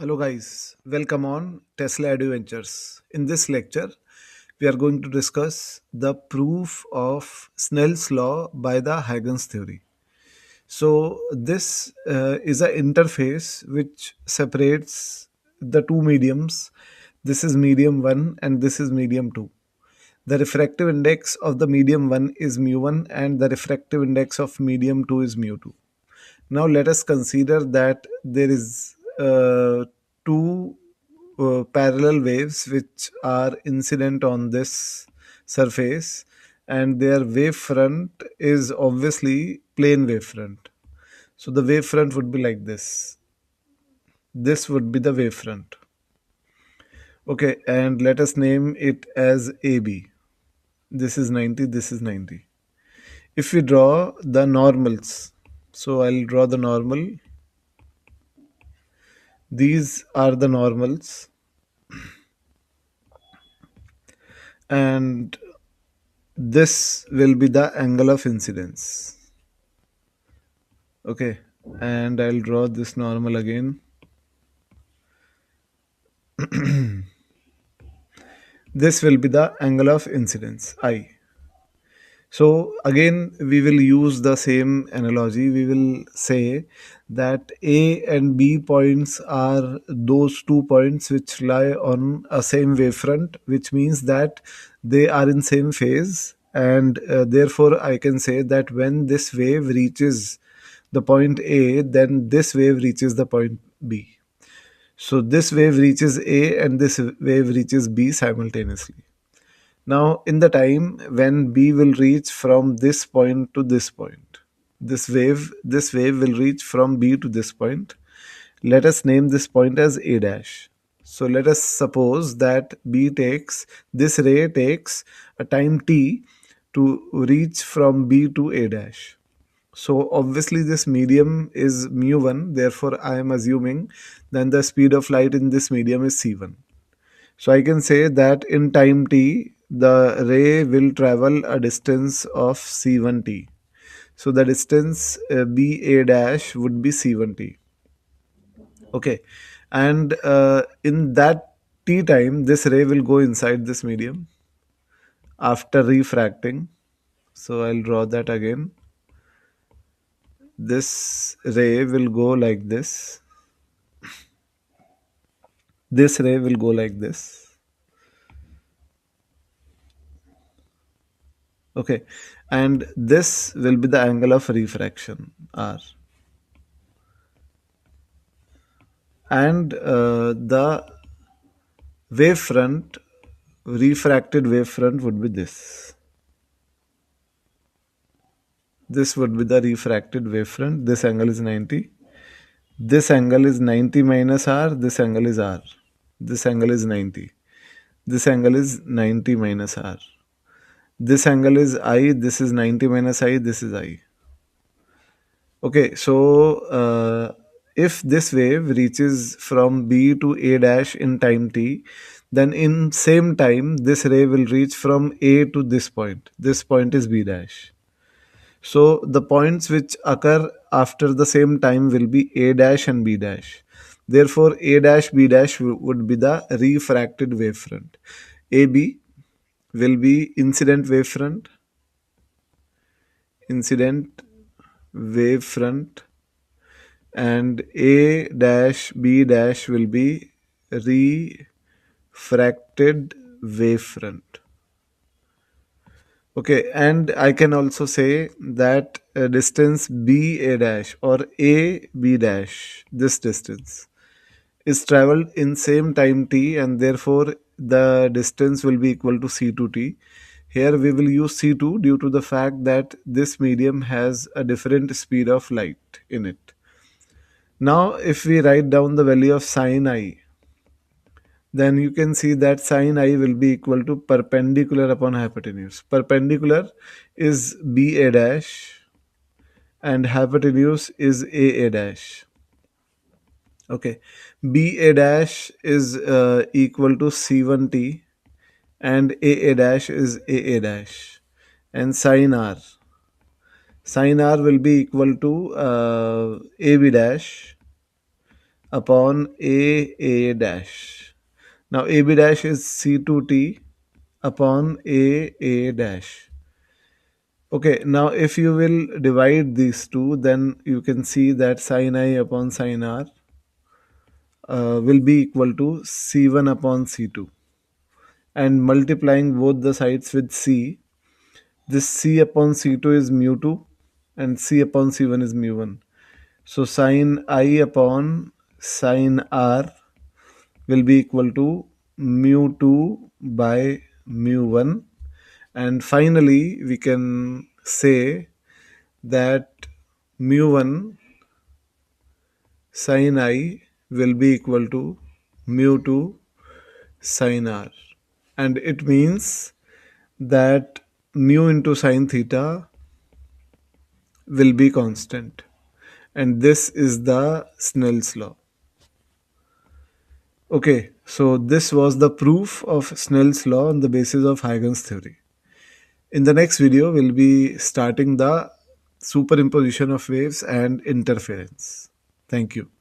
Hello guys, welcome on Tesla Adventures. In this lecture, we are going to discuss the proof of Snell's law by the Huygens theory. So this is an interface which separates the two mediums. This is medium 1 and this is medium 2. The refractive index of the medium 1 is mu 1 and the refractive index of medium 2 is mu 2. Now let us consider that there is two parallel waves which are incident on this surface, and their wavefront is obviously plane wavefront. So the wavefront would be like this. This would be the wavefront. Okay, and let us name it as AB. This is 90, this is 90. If we draw the normals, so I'll draw the normal. These are the normals, and this will be the angle of incidence. Okay, and I'll draw this normal again. This will be the angle of incidence, I. So again, we will use the same analogy. We will say that A and B points are those 2 points which lie on a same wavefront, which means that they are in same phase, and therefore I can say that when this wave reaches the point A, then this wave reaches the point B. So this wave reaches A and this wave reaches B simultaneously. Now, in the time when B will reach from this point to this point, this wave will reach from B to this point. Let us name this point as A dash. So let us suppose that this ray takes a time t to reach from B to A dash. So obviously this medium is mu1, therefore I am assuming then the speed of light in this medium is c1. So I can say that in time t, the ray will travel a distance of c1t. So the distance BA dash would be c1t. Okay. And in that t time, this ray will go inside this medium after refracting. So I'll draw that again. This ray will go like this. This ray will go like this. Okay, and this will be the angle of refraction, R. And the wavefront, refracted wavefront would be this. This would be the refracted wavefront. This angle is 90. This angle is 90 minus R. This angle is R. This angle is 90. This angle is 90 minus R. This angle is I. This is 90 minus I. This is I. Okay, so if this wave reaches from B to A dash in time t, then in same time this ray will reach from A to this point. This point is B dash. So the points which occur after the same time will be A dash and B dash. Therefore, A dash B dash would be the refracted wavefront. AB will be incident wavefront, and A dash B dash will be refracted wavefront. Okay, and I can also say that distance BA dash or AB dash, this distance, is traveled in same time t, and therefore the distance will be equal to C2t. Here we will use C2 due to the fact that this medium has a different speed of light in it. Now if we write down the value of sine I, then you can see that sine I will be equal to perpendicular upon hypotenuse. Perpendicular is BA dash and hypotenuse is AA dash. Okay, BA dash is equal to C1t and AA dash is AA dash, and sine R will be equal to AB dash upon A dash. Now AB dash is C2T upon A dash. Okay, now if you will divide these two, then you can see that sin I upon sin R will be equal to C1 upon C2. And multiplying both the sides with C, this C upon C2 is mu2 and C upon C1 is mu1. So sin I upon sin R will be equal to mu2 by mu1. And finally, we can say that mu1 sin I will be equal to mu2 sin R. And it means that mu into sin theta will be constant. And this is the Snell's law. Okay, so this was the proof of Snell's law on the basis of Huygens theory. In the next video, we'll be starting the superimposition of waves and interference. Thank you.